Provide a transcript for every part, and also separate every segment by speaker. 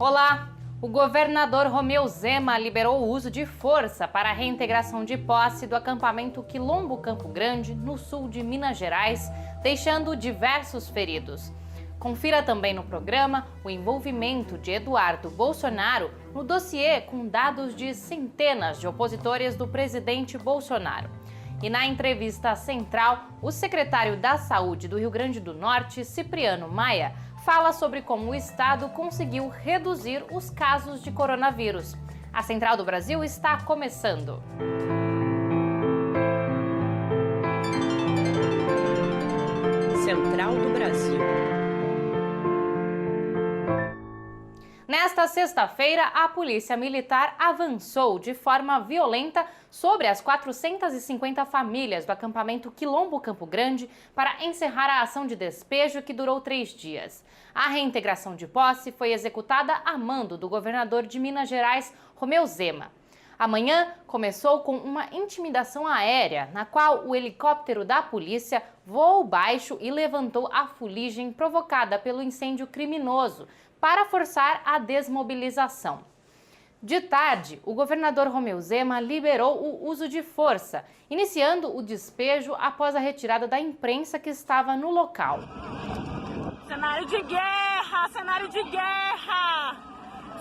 Speaker 1: Olá! O governador Romeu Zema liberou o uso de força para a reintegração de posse do acampamento Quilombo Campo Grande, no sul de Minas Gerais, deixando diversos feridos. Confira também no programa o envolvimento de Eduardo Bolsonaro no dossiê com dados de centenas de opositores do presidente Bolsonaro. E na entrevista central, o secretário da Saúde do Rio Grande do Norte, Cipriano Maia, fala sobre como o estado conseguiu reduzir os casos de coronavírus. A Central do Brasil está começando.
Speaker 2: Central do Brasil.
Speaker 1: Nesta sexta-feira, a Polícia Militar avançou de forma violenta sobre as 450 famílias do acampamento Quilombo Campo Grande para encerrar a ação de despejo que durou 3 dias. A reintegração de posse foi executada a mando do governador de Minas Gerais, Romeu Zema. Amanhã começou com uma intimidação aérea, na qual o helicóptero da polícia voou baixo e levantou a fuligem provocada pelo incêndio criminoso, para forçar a desmobilização. De tarde, o governador Romeu Zema liberou o uso de força, iniciando o despejo após a retirada da imprensa que estava no local.
Speaker 3: Cenário de guerra! Cenário de guerra!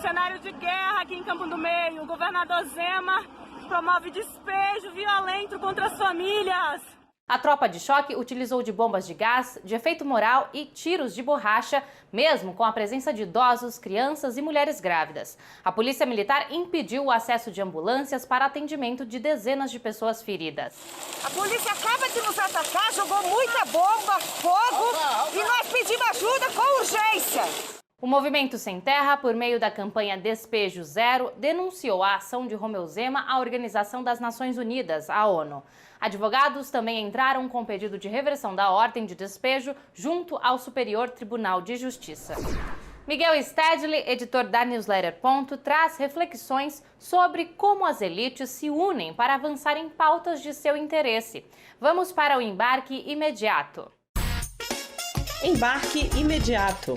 Speaker 3: Cenário de guerra aqui em Campo do Meio. O governador Zema promove despejo violento contra as famílias.
Speaker 1: A tropa de choque utilizou de bombas de gás, de efeito moral e tiros de borracha, mesmo com a presença de idosos, crianças e mulheres grávidas. A Polícia Militar impediu o acesso de ambulâncias para atendimento de dezenas de pessoas feridas.
Speaker 4: A polícia acaba de nos atacar, jogou muita bomba, fogo e nós pedimos ajuda com urgência.
Speaker 1: O Movimento Sem Terra, por meio da campanha Despejo Zero, denunciou a ação de Romeu Zema à Organização das Nações Unidas, a ONU. Advogados também entraram com pedido de reversão da ordem de despejo junto ao Superior Tribunal de Justiça. Miguel Stedley, editor da newsletter Ponto, traz reflexões sobre como as elites se unem para avançar em pautas de seu interesse. Vamos para o embarque imediato.
Speaker 2: Embarque imediato.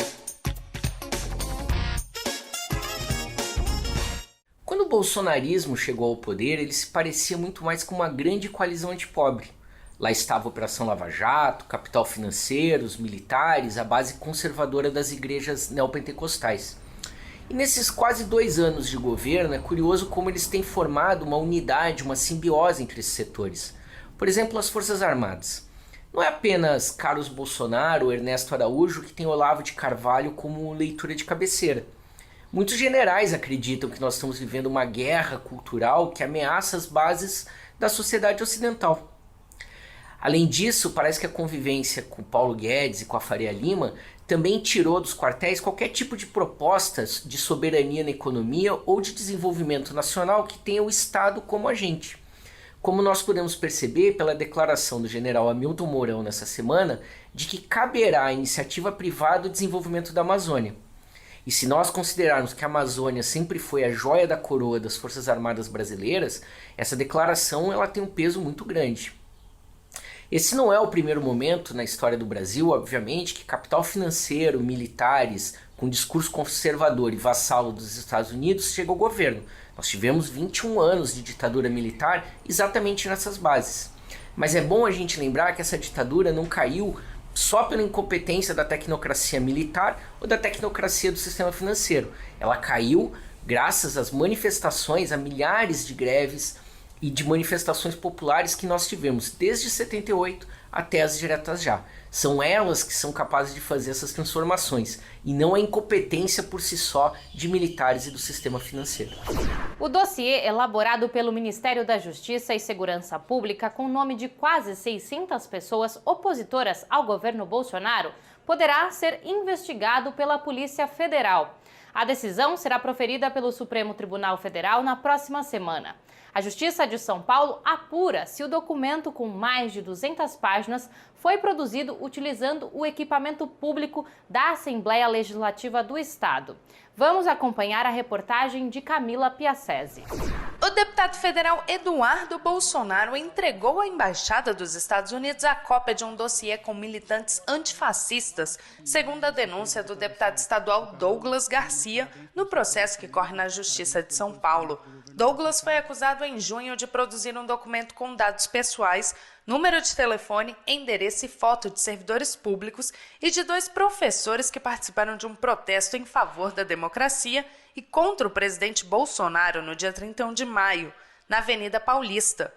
Speaker 5: Quando o bolsonarismo chegou ao poder, ele se parecia muito mais com uma grande coalizão antipobre. Lá estava a Operação Lava Jato, capital financeiro, os militares, a base conservadora das igrejas neopentecostais. E nesses quase 2 anos de governo, é curioso como eles têm formado uma unidade, uma simbiose entre esses setores. Por exemplo, as Forças Armadas. Não é apenas Carlos Bolsonaro ou Ernesto Araújo que tem Olavo de Carvalho como leitura de cabeceira. Muitos generais acreditam que nós estamos vivendo uma guerra cultural que ameaça as bases da sociedade ocidental. Além disso, parece que a convivência com Paulo Guedes e com a Faria Lima também tirou dos quartéis qualquer tipo de propostas de soberania na economia ou de desenvolvimento nacional que tenha o Estado como agente. Como nós podemos perceber pela declaração do general Hamilton Mourão nessa semana de que caberá à iniciativa privada o desenvolvimento da Amazônia. E se nós considerarmos que a Amazônia sempre foi a joia da coroa das Forças Armadas brasileiras, essa declaração ela tem um peso muito grande. Esse não é o primeiro momento na história do Brasil, obviamente, que capital financeiro, militares, com discurso conservador e vassalo dos Estados Unidos chega ao governo. Nós tivemos 21 anos de ditadura militar exatamente nessas bases. Mas é bom a gente lembrar que essa ditadura não caiu só pela incompetência da tecnocracia militar ou da tecnocracia do sistema financeiro. Ela caiu graças às manifestações, a milhares de greves e de manifestações populares que nós tivemos desde 78 até as diretas já. São elas que são capazes de fazer essas transformações e não a incompetência por si só de militares e do sistema financeiro.
Speaker 1: O dossiê elaborado pelo Ministério da Justiça e Segurança Pública com o nome de quase 600 pessoas opositoras ao governo Bolsonaro poderá ser investigado pela Polícia Federal. A decisão será proferida pelo Supremo Tribunal Federal na próxima semana. A Justiça de São Paulo apura se o documento com mais de 200 páginas foi produzido utilizando o equipamento público da Assembleia Legislativa do Estado. Vamos acompanhar a reportagem de Camila Piacese.
Speaker 2: O deputado federal Eduardo Bolsonaro entregou à Embaixada dos Estados Unidos a cópia de um dossiê com militantes antifascistas, segundo a denúncia do deputado estadual Douglas Garcia, no processo que corre na Justiça de São Paulo. Douglas foi acusado em junho de produzir um documento com dados pessoais, número de telefone, endereço e foto de servidores públicos e de 2 professores que participaram de um protesto em favor da democracia e contra o presidente Bolsonaro no dia 31 de maio, na Avenida Paulista.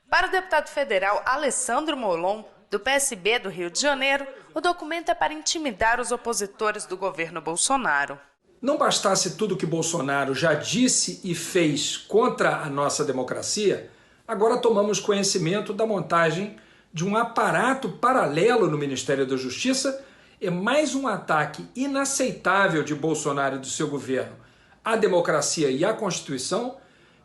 Speaker 2: Para o deputado federal Alessandro Molon, do PSB do Rio de Janeiro, o documento é para intimidar os opositores do governo Bolsonaro.
Speaker 6: Não bastasse tudo que Bolsonaro já disse e fez contra a nossa democracia, agora tomamos conhecimento da montagem de um aparato paralelo no Ministério da Justiça. É mais um ataque inaceitável de Bolsonaro e do seu governo à democracia e à Constituição,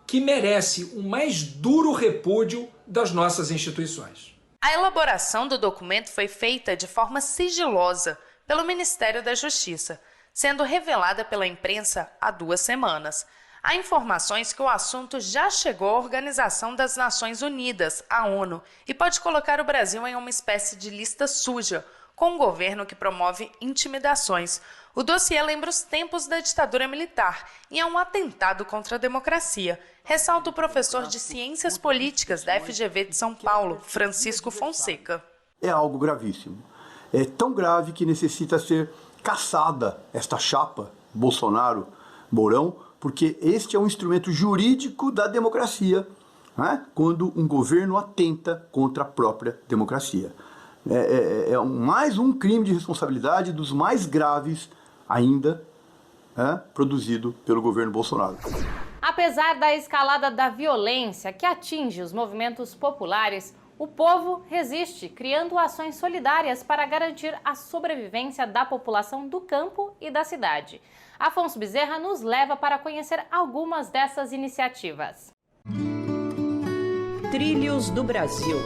Speaker 6: que merece o mais duro repúdio das nossas instituições.
Speaker 2: A elaboração do documento foi feita de forma sigilosa pelo Ministério da Justiça, sendo revelada pela imprensa há 2 semanas. Há informações que o assunto já chegou à Organização das Nações Unidas, a ONU, e pode colocar o Brasil em uma espécie de lista suja, com um governo que promove intimidações. O dossiê lembra os tempos da ditadura militar e é um atentado contra a democracia, ressalta o professor de Ciências Políticas da FGV de São Paulo, Francisco Fonseca.
Speaker 7: É algo gravíssimo. É tão grave que necessita ser caçada esta chapa Bolsonaro-Mourão, porque este é um instrumento jurídico da democracia, né? Quando um governo atenta contra a própria democracia. Mais um crime de responsabilidade dos mais graves ainda produzido pelo governo Bolsonaro.
Speaker 1: Apesar da escalada da violência que atinge os movimentos populares, o povo resiste, criando ações solidárias para garantir a sobrevivência da população do campo e da cidade. Afonso Bezerra nos leva para conhecer algumas dessas iniciativas.
Speaker 8: Trilhos do Brasil.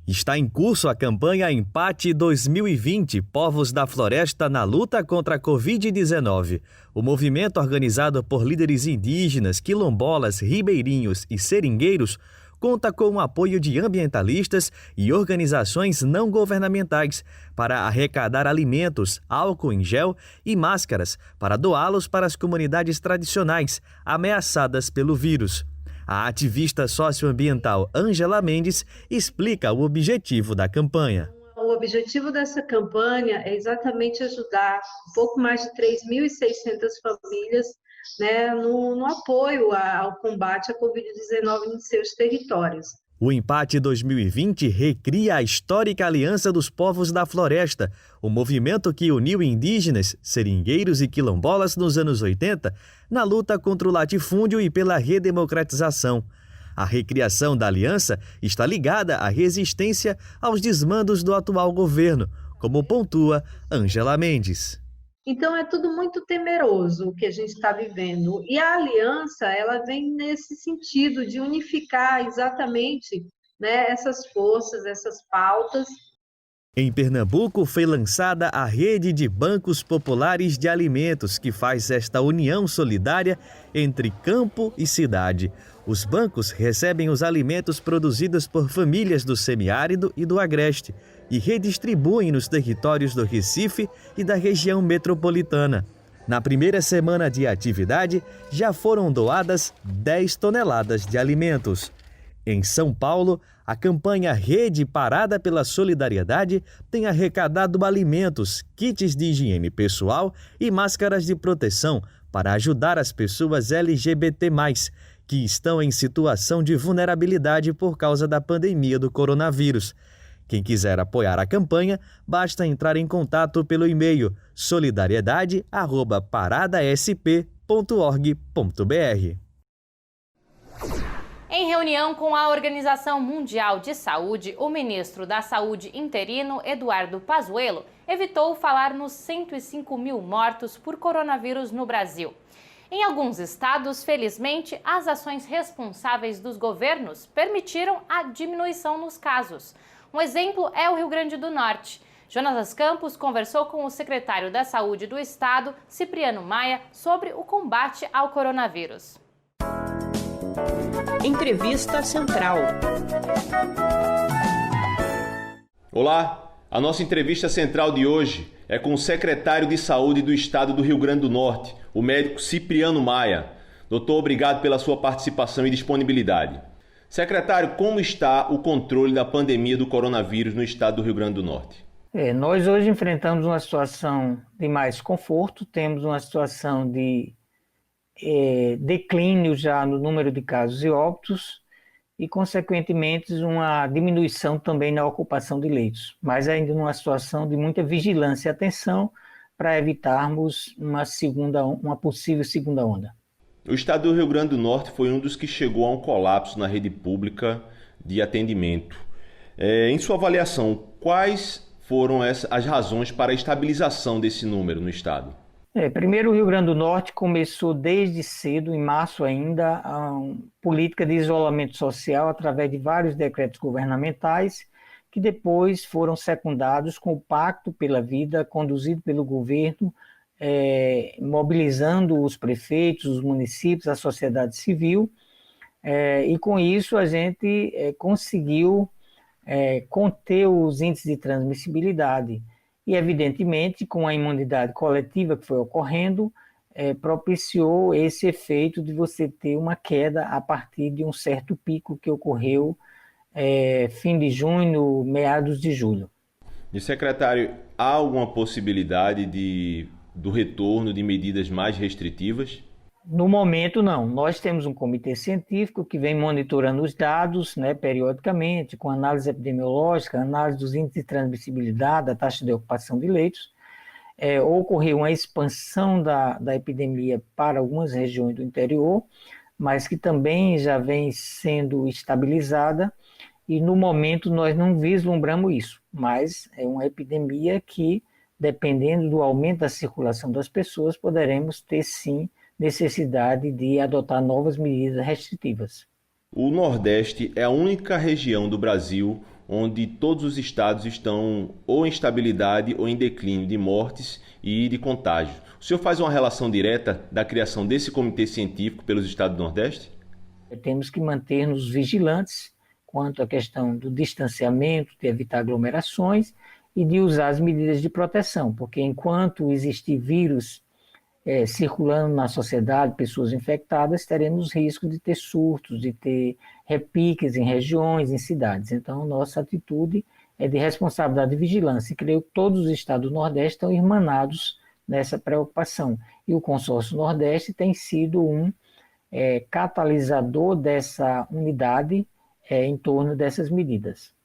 Speaker 9: Está em curso a campanha Empate 2020 Povos da Floresta na luta contra a Covid-19. O movimento, organizado por líderes indígenas, quilombolas, ribeirinhos e seringueiros, conta com o apoio de ambientalistas e organizações não governamentais para arrecadar alimentos, álcool em gel e máscaras para doá-los para as comunidades tradicionais ameaçadas pelo vírus. A ativista socioambiental Ângela Mendes explica o objetivo da campanha.
Speaker 10: O objetivo dessa campanha é exatamente ajudar um pouco mais de 3.600 famílias, né, no apoio ao combate à Covid-19 em seus territórios.
Speaker 9: O Empate 2020 recria a histórica Aliança dos Povos da Floresta, o movimento que uniu indígenas, seringueiros e quilombolas nos anos 80 na luta contra o latifúndio e pela redemocratização. A recriação da aliança está ligada à resistência aos desmandos do atual governo, como pontua Ângela Mendes.
Speaker 10: Então é tudo muito temeroso o que a gente está vivendo. E a aliança, ela vem nesse sentido de unificar exatamente, né, essas forças, essas pautas.
Speaker 9: Em Pernambuco foi lançada a Rede de Bancos Populares de Alimentos, que faz esta união solidária entre campo e cidade. Os bancos recebem os alimentos produzidos por famílias do semiárido e do agreste e redistribuem nos territórios do Recife e da região metropolitana. Na primeira semana de atividade, já foram doadas 10 toneladas de alimentos. Em São Paulo, a campanha Rede Parada pela Solidariedade tem arrecadado alimentos, kits de higiene pessoal e máscaras de proteção para ajudar as pessoas LGBT+, que estão em situação de vulnerabilidade por causa da pandemia do coronavírus. Quem quiser apoiar a campanha, basta entrar em contato pelo e-mail solidariedade@paradasp.org.br.
Speaker 1: Em reunião com a Organização Mundial de Saúde, o ministro da Saúde interino, Eduardo Pazuello, evitou falar nos 105 mil mortos por coronavírus no Brasil. Em alguns estados, felizmente, as ações responsáveis dos governos permitiram a diminuição nos casos. Um exemplo é o Rio Grande do Norte. Jonatas Campos conversou com o secretário da Saúde do Estado, Cipriano Maia, sobre o combate ao coronavírus.
Speaker 8: Entrevista Central.
Speaker 11: Olá, a nossa entrevista central de hoje é com o secretário de Saúde do Estado do Rio Grande do Norte, o médico Cipriano Maia. Doutor, obrigado pela sua participação e disponibilidade. Secretário, como está o controle da pandemia do coronavírus no estado do Rio Grande do Norte?
Speaker 12: Nós hoje enfrentamos uma situação de mais conforto, temos uma situação de declínio já no número de casos e óbitos e, consequentemente, uma diminuição também na ocupação de leitos, mas ainda numa situação de muita vigilância e atenção para evitarmos uma possível segunda onda.
Speaker 11: O estado do Rio Grande do Norte foi um dos que chegou a um colapso na rede pública de atendimento. Em sua avaliação, quais foram as razões para a estabilização desse número no estado?
Speaker 12: Primeiro, o Rio Grande do Norte começou desde cedo, em março ainda, a política de isolamento social através de vários decretos governamentais que depois foram secundados com o Pacto pela Vida, conduzido pelo governo, mobilizando os prefeitos, os municípios, a sociedade civil, e com isso a gente conseguiu conter os índices de transmissibilidade e, evidentemente, com a imunidade coletiva que foi ocorrendo, propiciou esse efeito de você ter uma queda a partir de um certo pico que ocorreu fim de junho, meados de julho.
Speaker 11: E, secretário, há alguma possibilidade do retorno de medidas mais restritivas?
Speaker 12: No momento, não. Nós temos um comitê científico que vem monitorando os dados, periodicamente, com análise epidemiológica, análise dos índices de transmissibilidade, da taxa de ocupação de leitos. Ocorreu uma expansão da epidemia para algumas regiões do interior, mas que também já vem sendo estabilizada, e no momento nós não vislumbramos isso, mas é uma epidemia que, dependendo do aumento da circulação das pessoas, poderemos ter sim necessidade de adotar novas medidas restritivas.
Speaker 11: O Nordeste é a única região do Brasil onde todos os estados estão ou em estabilidade ou em declínio de mortes e de contágios. O senhor faz uma relação direta da criação desse comitê científico pelos estados do Nordeste?
Speaker 12: Temos que manter-nos vigilantes quanto à questão do distanciamento, de evitar aglomerações e de usar as medidas de proteção, porque enquanto existir vírus circulando na sociedade, pessoas infectadas, teremos risco de ter surtos, de ter repiques em regiões, em cidades. Então, nossa atitude é de responsabilidade e vigilância. E creio que todos os estados do Nordeste estão irmanados nessa preocupação. E o Consórcio Nordeste tem sido um catalisador dessa unidade em torno dessas medidas.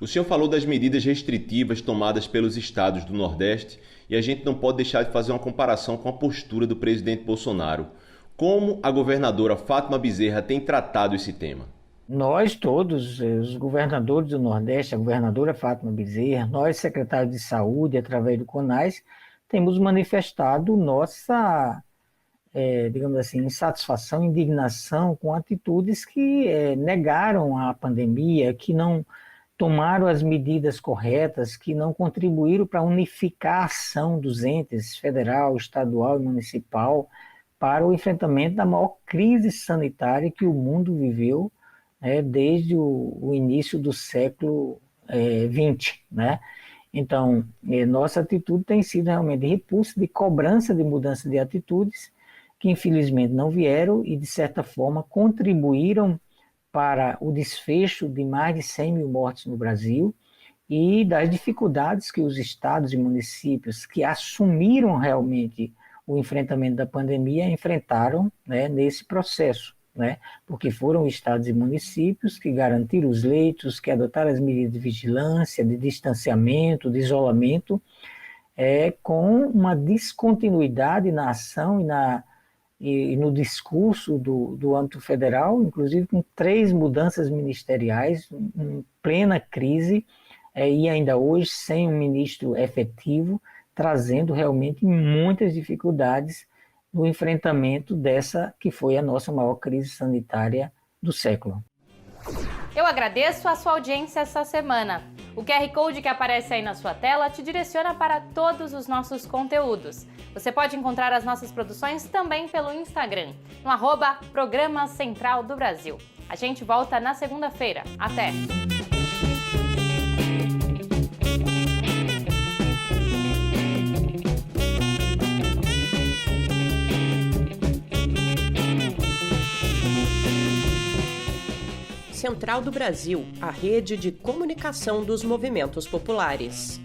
Speaker 11: O senhor falou das medidas restritivas tomadas pelos estados do Nordeste e a gente não pode deixar de fazer uma comparação com a postura do presidente Bolsonaro. Como a governadora Fátima Bezerra tem tratado esse tema?
Speaker 12: Nós todos, os governadores do Nordeste, a governadora Fátima Bezerra, nós secretários de saúde, através do CONAS, temos manifestado nossa, digamos assim, insatisfação, indignação com atitudes que negaram a pandemia, que não tomaram as medidas corretas, que não contribuíram para unificar a ação dos entes federal, estadual e municipal para o enfrentamento da maior crise sanitária que o mundo viveu desde o início do século XX, Então, nossa atitude tem sido realmente de repulsa, de cobrança de mudança de atitudes, que infelizmente não vieram e, de certa forma, contribuíram para o desfecho de mais de 100 mil mortes no Brasil e das dificuldades que os estados e municípios que assumiram realmente o enfrentamento da pandemia enfrentaram nesse processo, porque foram estados e municípios que garantiram os leitos, que adotaram as medidas de vigilância, de distanciamento, de isolamento, com uma descontinuidade na ação e no discurso do âmbito federal, inclusive com 3 mudanças ministeriais, em plena crise, e ainda hoje sem um ministro efetivo, trazendo realmente muitas dificuldades no enfrentamento dessa que foi a nossa maior crise sanitária do século.
Speaker 1: Eu agradeço a sua audiência essa semana. O QR Code que aparece aí na sua tela te direciona para todos os nossos conteúdos. Você pode encontrar as nossas produções também pelo Instagram, no @Programa Central do Brasil. A gente volta na segunda-feira. Até!
Speaker 8: Central do Brasil, a rede de comunicação dos movimentos populares.